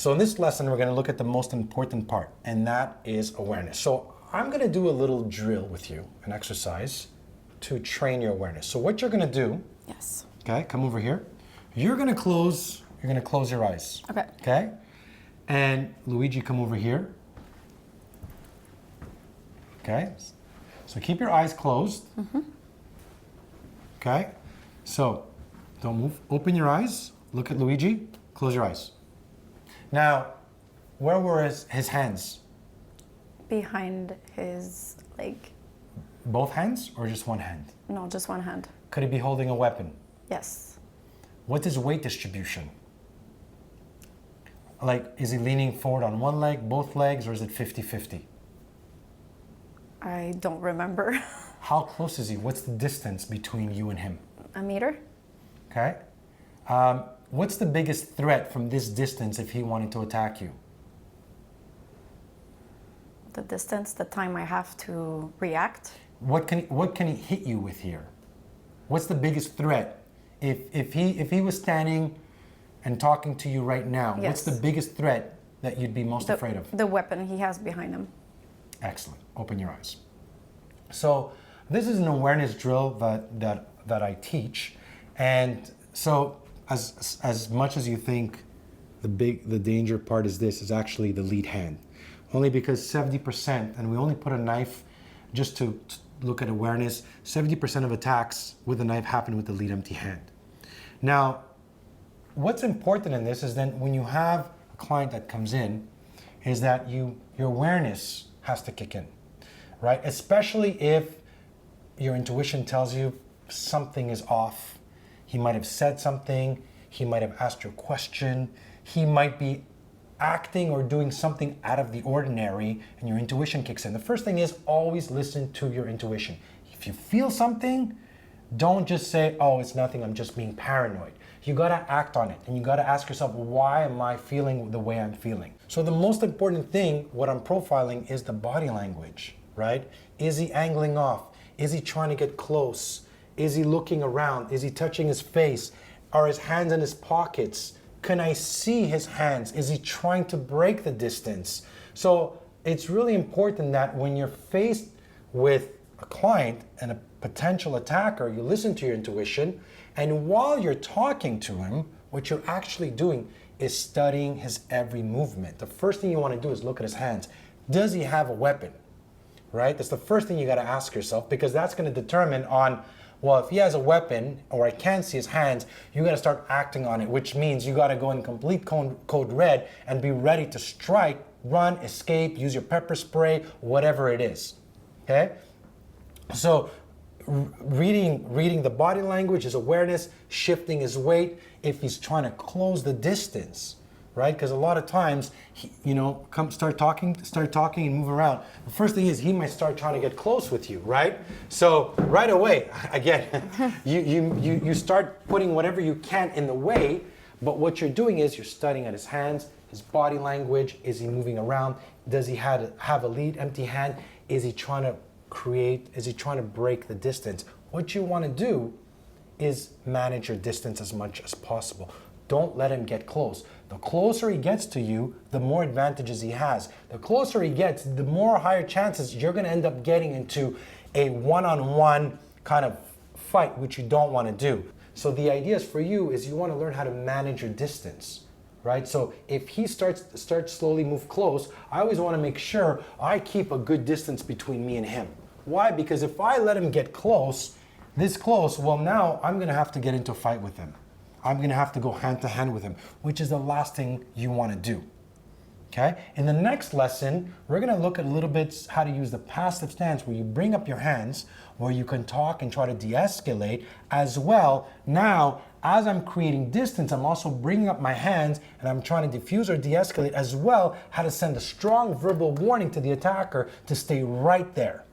So in this lesson, we're going to look at the most important part, and that is awareness. So I'm going to do a little drill with you, an exercise to train your awareness. So what you're going to do, Yes. okay, come over here. You're going to close your eyes. Okay. Okay? And Luigi, come over here. Okay? So keep your eyes closed. Okay? So don't move. Open your eyes. Look at Luigi. Close your eyes. Now, where were his hands? Behind his leg. Both hands or just one hand? No, just one hand. Could he be holding a weapon? Yes. What's his weight distribution? Like, is he leaning forward on one leg, both legs, or is it 50-50? I don't remember. How close is he? What's the distance between you and him? A meter? Okay. What's the biggest threat from this distance if he wanted to attack you? The distance, the time I have to react. What can he hit you with here? What's the biggest threat? If he was standing and talking to you right now, Yes. what's the biggest threat that you'd be most afraid of? The weapon he has behind him. Excellent. Open your eyes. So this is an awareness drill that I teach, and so as much as you think the danger part is actually the lead hand, only because 70%, and we only put a knife just to look at awareness. 70% of attacks with a knife happen with the lead empty hand. Now, what's important in this is then when you have a client that comes in, is that your awareness has to kick in, right? Especially if your intuition tells you something is off. He might have said something, he might have asked you a question, he might be acting or doing something out of the ordinary, and your intuition kicks in. The first thing is always listen to your intuition. If you feel something, don't just say, oh, it's nothing, I'm just being paranoid. You gotta act on it, and you gotta ask yourself, why am I feeling the way I'm feeling? So the most important thing, what I'm profiling, is the body language, right? Is he angling off? Is he trying to get close? Is he looking around? Is he touching his face? Are his hands in his pockets? Can I see his hands? Is he trying to break the distance? So it's really important that when you're faced with a client and a potential attacker, you listen to your intuition, and while you're talking to him, what you're actually doing is studying his every movement. The first thing you want to do is look at his hands. Does he have a weapon? Right? That's the first thing you got to ask yourself, because that's going to determine on, well, if he has a weapon or I can't see his hands, you got to start acting on it, which means you got to go in complete code red and be ready to strike, run, escape, use your pepper spray, whatever it is. Okay? So reading the body language, his awareness, shifting his weight, if he's trying to close the distance, right? Because a lot of times, start talking and move around. The first thing is he might start trying to get close with you, right? So right away, again, you start putting whatever you can in the way, but what you're doing is you're studying at his hands, his body language. Is he moving around? Does he have a lead empty hand? Is he trying to break the distance? What you want to do is manage your distance as much as possible. Don't let him get close. The closer he gets to you, the more advantages he has. The closer he gets, the more higher chances you're going to end up getting into a one-on-one kind of fight, which you don't want to do. So the idea is for you is you want to learn how to manage your distance, right? So if he starts slowly move close, I always want to make sure I keep a good distance between me and him. Why? Because if I let him get close, this close, well, now I'm going to have to get into a fight with him. I'm going to have to go hand to hand with him, which is the last thing you want to do. Okay? In the next lesson, we're going to look at a little bit how to use the passive stance, where you bring up your hands, where you can talk and try to de-escalate as well. Now, as I'm creating distance, I'm also bringing up my hands and I'm trying to diffuse or de-escalate as well, how to send a strong verbal warning to the attacker to stay right there.